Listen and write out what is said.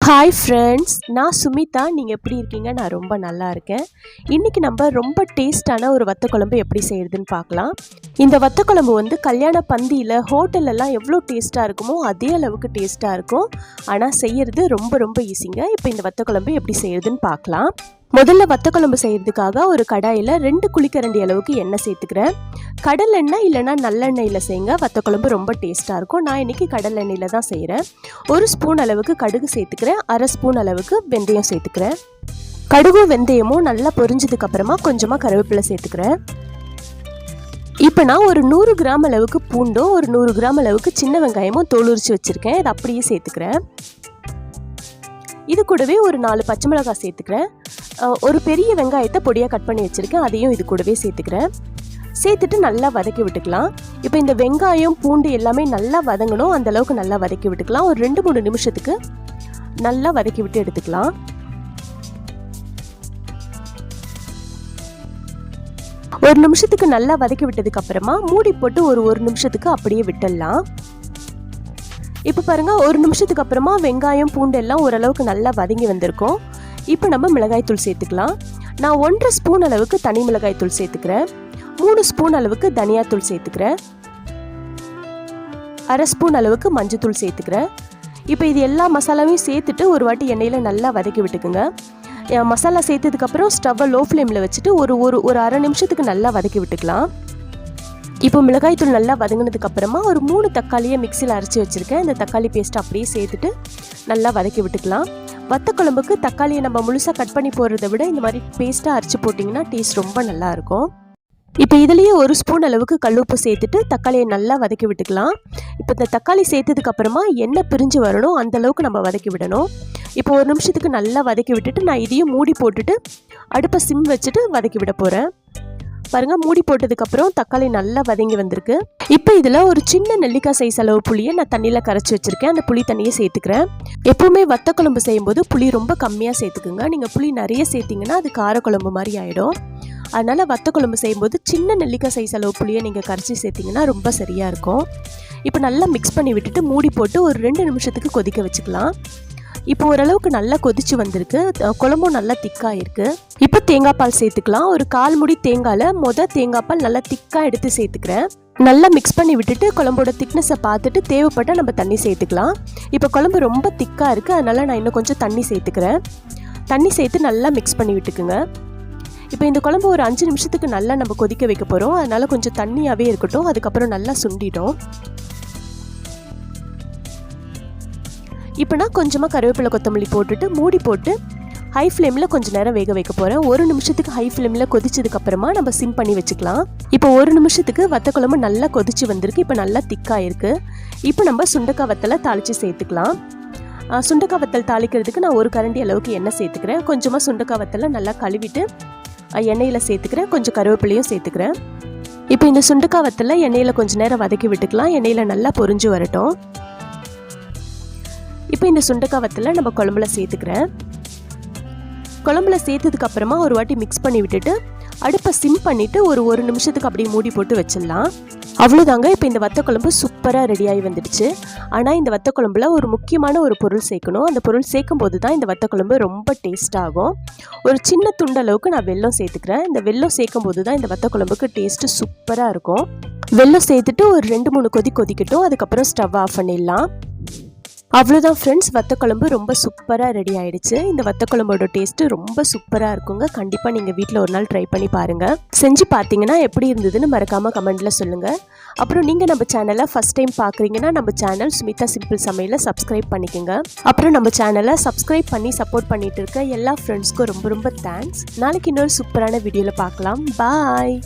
Hi friends, நான் சுமிதா. நீங்கள் எப்படி இருக்கீங்க? நான் ரொம்ப நல்லா இருக்கேன். இன்றைக்கி நம்ம ரொம்ப டேஸ்டான ஒரு வத்த குழம்பு எப்படி செய்கிறதுன்னு பார்க்கலாம். இந்த வத்த குழம்பு வந்து கல்யாண பந்தியில் ஹோட்டலெல்லாம் எவ்வளோ டேஸ்ட்டாக இருக்குமோ அதே அளவுக்கு டேஸ்ட்டாக இருக்கும். ஆனால் செய்கிறது ரொம்ப ஈஸிங்க. இப்போ இந்த வத்த குழம்பு எப்படி செய்கிறதுன்னு பார்க்கலாம். முதல்ல வத்த குழம்பு செய்கிறதுக்காக ஒரு கடாயில் 2 குழிக்கரண்டி அளவுக்கு எண்ணெய் சேர்த்துக்கிறேன். கடலெண்ணெய் இல்லைனா நல்லெண்ணெயில் செய்யுங்க. வத்த குழம்பு ரொம்ப டேஸ்ட்டாக இருக்கும். நான் இன்றைக்கி கடலெண்ணெயில் தான் செய்கிறேன். 1 ஸ்பூன் அளவுக்கு கடுகு சேர்த்துக்கிறேன். 1/2 ஸ்பூன் அளவுக்கு வெந்தயம் சேர்த்துக்கிறேன். கடுகும் வெந்தயமும் நல்லா பொரிஞ்சதுக்கப்புறமா கொஞ்சமாக கருவேப்பிலை சேர்த்துக்கிறேன். இப்போ நான் ஒரு 100 கிராம் அளவுக்கு பூண்டும் ஒரு 100 கிராம் அளவுக்கு சின்ன வெங்காயமும் தோல் உரித்து வச்சுருக்கேன். இதை அப்படியே சேர்த்துக்கிறேன். இது கூடவே ஒரு 4 பச்சை மிளகாய் சேர்த்துக்கிறேன். ஒரு பெரிய வெங்காயத்தை பொடியாக கட் பண்ணி வச்சுருக்கேன். அதையும் இது கூடவே சேர்த்துக்கிறேன். சேர்த்துட்டு நல்லா வதக்கி விட்டுக்கலாம். இப்போ இந்த வெங்காயம் பூண்டு எல்லாமே நல்லா வதங்கணும். அந்தளவுக்கு நல்லா வதக்கி விட்டுக்கலாம். ஒரு 2-3 நிமிஷத்துக்கு நல்லா வதக்கி விட்டு எடுத்துக்கலாம். ஒரு நிமிஷத்துக்கு நல்லா வதக்கி விட்டதுக்கு அப்புறமா மூடி போட்டு ஒரு நிமிஷத்துக்கு அப்படியே விட்டுடலாம். இப்போ பாருங்கள், 1 நிமிஷத்துக்கு அப்புறமா வெங்காயம் பூண்டு எல்லாம் ஓரளவுக்கு நல்லா வதங்கி வந்திருக்கும். இப்போ நம்ம மிளகாய்த்தூள் சேர்த்துக்கலாம். நான் 1.5 ஸ்பூன் அளவுக்கு தனி மிளகாய்த்தூள் சேர்த்துக்கிறேன். 3 ஸ்பூன் அளவுக்கு தனியாத்தூள் சேர்த்துக்கிறேன். 1/2 ஸ்பூன் அளவுக்கு மஞ்சத்தூள் சேர்த்துக்கிறேன். இப்போ இது எல்லா மசாலாவையும் சேர்த்துட்டு ஒரு வாட்டி எண்ணெயில் நல்லா வதக்கி விட்டுக்குங்க. மசாலா சேர்த்ததுக்கப்புறம் ஸ்டவ்வை லோ ஃப்ளேமில் வச்சுட்டு ஒரு அரை நிமிஷத்துக்கு நல்லா வதக்கி விட்டுக்கலாம். இப்போ மிளகாய்த்தூள் நல்லா வதங்கினதுக்கு அப்புறமா ஒரு 3 தக்காளியை மிக்சியில் அரைச்சி வச்சுருக்கேன். இந்த தக்காளி பேஸ்ட் அப்படியே சேர்த்துட்டு நல்லா வதக்கி விட்டுக்கலாம். வத்த குழம்புக்கு தக்காளியை நம்ம முழுசாக கட் பண்ணி போடுறத விட இந்த மாதிரி பேஸ்ட்டாக அரைச்சி போட்டிங்கன்னா டேஸ்ட் ரொம்ப நல்லாயிருக்கும். இப்போ இதுலேயே 1 ஸ்பூன் அளவுக்கு கல்லுப்பு சேர்த்துட்டு தக்காளியை நல்லா வதக்கி விட்டுக்கலாம். இப்போ இந்த தக்காளி சேர்த்ததுக்கு அப்புறமா எண்ணெய் பிரிஞ்சு வரணும், அந்தளவுக்கு நம்ம வதக்கி விடணும். இப்போ 1 நிமிஷத்துக்கு நல்லா வதக்கி விட்டுட்டு நான் இதையும் மூடி போட்டுட்டு அடுப்பை சிம் வச்சுட்டு வதக்கி விட போகிறேன். பாருங்கள், மூடி போட்டதுக்கப்புறம் தக்காளி நல்லா வதங்கி வந்திருக்கு. இப்போ இதில் ஒரு சின்ன நெல்லிக்காய் சைஸ் அளவு புளியை நான் தண்ணியில் கரைச்சி வச்சுருக்கேன். அந்த புளி தண்ணியை சேர்த்துக்கிறேன். எப்போவுமே வத்த குழம்பு செய்யும்போது புளி ரொம்ப கம்மியாக சேர்த்துக்குங்க. நீங்கள் புளி நிறைய சேர்த்திங்கன்னா அது காரக்குழம்பு மாதிரி ஆகிடும். அதனால் வத்த குழம்பு செய்யும்போது சின்ன நெல்லிக்காய் சைஸ் அளவு புளியை நீங்கள் கரைச்சி சேர்த்திங்கன்னா ரொம்ப சரியாக இருக்கும். இப்போ நல்லா மிக்ஸ் பண்ணி விட்டுட்டு மூடி போட்டு ஒரு 2 நிமிஷத்துக்கு கொதிக்க வச்சுக்கலாம். இப்போ ஓரளவுக்கு நல்லா கொதிச்சு வந்திருக்கு. குழம்பும் நல்லா திக்காக இருக்குது. இப்போ தேங்காய் பால் சேர்த்துக்கலாம். ஒரு 1/4 மூடி தேங்காயில் தேங்காய் பால் நல்லா திக்காக எடுத்து சேர்த்துக்கிறேன். நல்லா மிக்ஸ் பண்ணி விட்டுட்டு குழம்போட திக்னஸை பார்த்துட்டு தேவைப்பட்டால் நம்ம தண்ணி சேர்த்துக்கலாம். இப்போ குழம்பு ரொம்ப திக்காக இருக்குது, அதனால் நான் இன்னும் கொஞ்சம் தண்ணி சேர்த்துக்கிறேன். தண்ணி சேர்த்து நல்லா மிக்ஸ் பண்ணி விட்டுக்குங்க. இப்போ இந்த குழம்பு ஒரு 5 நிமிஷத்துக்கு நல்லா நம்ம கொதிக்க வைக்க போகிறோம். அதனால் கொஞ்சம் தண்ணியாகவே இருக்கட்டும். அதுக்கப்புறம் நல்லா சுண்டிடும். இப்போ நான் கொஞ்சமாக கருவேப்பிலை கொத்தமல்லி போட்டுட்டு மூடி போட்டு ஹை ஃப்ளேமில் கொஞ்சம் நேரம் வேக வைக்க போகிறேன். 1 நிமிஷத்துக்கு ஹை ஃப்ளேமில் கொதிச்சதுக்கப்புறமா நம்ம சிம் பண்ணி வச்சுக்கலாம். இப்போ 1 நிமிஷத்துக்கு வத்த குழம்பு நல்லா கொதிச்சு வந்திருக்கு. இப்போ நல்லா திக்காக இருக்குது. இப்போ நம்ம சுண்டக்காய் வத்தலை தாளித்து சேர்த்துக்கலாம். சுண்டக்காய் வத்தல் தாளிக்கிறதுக்கு நான் 1 கரண்டி அளவுக்கு எண்ணெய் சேர்த்துக்கிறேன். கொஞ்சமாக சுண்டக்காய் வத்தலை நல்லா கழுவிட்டு எண்ணெயில் சேர்த்துக்கிறேன். கொஞ்சம் கருவேப்பிலையும் சேர்த்துக்கிறேன். இப்போ இந்த சுண்டக்காய் வத்தலை எண்ணெயில் கொஞ்சம் நேரம் வதக்கி விட்டுக்கலாம். எண்ணெயில் நல்லா பொரிஞ்சு வரட்டும். இப்போ இந்த சுண்டக்காய் வத்தலை நம்ம குழம்புல சேர்த்துக்கிறேன். குழம்புல சேர்த்ததுக்கு அப்புறமா ஒரு வாட்டி மிக்ஸ் பண்ணி விட்டுட்டு அடுப்பை சிம் பண்ணிவிட்டு ஒரு நிமிஷத்துக்கு அப்படியே மூடி போட்டு வச்சிடலாம். அவ்வளோதாங்க. இப்போ இந்த வத்த குழம்பு சூப்பராக ரெடியாகி வந்துடுச்சு. ஆனால் இந்த வத்த குழம்புல ஒரு முக்கியமான ஒரு பொருள் சேர்க்கணும். அந்த பொருள் சேர்க்கும் போது தான் இந்த வத்த குழம்பு ரொம்ப டேஸ்ட்டாகும். ஒரு சின்ன துண்டளவுக்கு நான் வெல்லம் சேர்த்துக்கிறேன். இந்த வெல்லம் சேர்க்கும் போது தான் இந்த வத்த குழம்புக்கு டேஸ்ட்டு சூப்பராக இருக்கும். வெல்லம் சேர்த்துட்டு ஒரு 2-3 கொதிக்கட்டும். அதுக்கப்புறம் ஸ்டவ் ஆஃப் பண்ணிடலாம். அவ்வளோதான் ஃப்ரெண்ட்ஸ், வத்த குழம்பு ரொம்ப சூப்பராக ரெடி ஆகிடுச்சு. இந்த வத்த குழம்போட டேஸ்ட்டு ரொம்ப சூப்பராக இருக்குங்க. கண்டிப்பாக நீங்கள் வீட்டில் ஒரு நாள் ட்ரை பண்ணி பாருங்கள். செஞ்சு பார்த்தீங்கன்னா எப்படி இருந்ததுன்னு மறக்காமல் கமெண்ட்டில் சொல்லுங்கள். அப்புறம் நீங்கள் நம்ம சேனலை ஃபஸ்ட் டைம் பார்க்குறீங்கன்னா நம்ம சேனல் சுமிதா சிம்பிள் சமையலை சப்ஸ்கிரைப் பண்ணிக்கோங்க. அப்புறம் நம்ம சேனலை சப்ஸ்கிரைப் பண்ணி சப்போர்ட் பண்ணிகிட்டு இருக்க எல்லா ஃப்ரெண்ட்ஸ்க்கும் ரொம்ப தேங்க்ஸ். நாளைக்கு இன்னொரு சூப்பரான வீடியோவில் பார்க்கலாம். பாய்.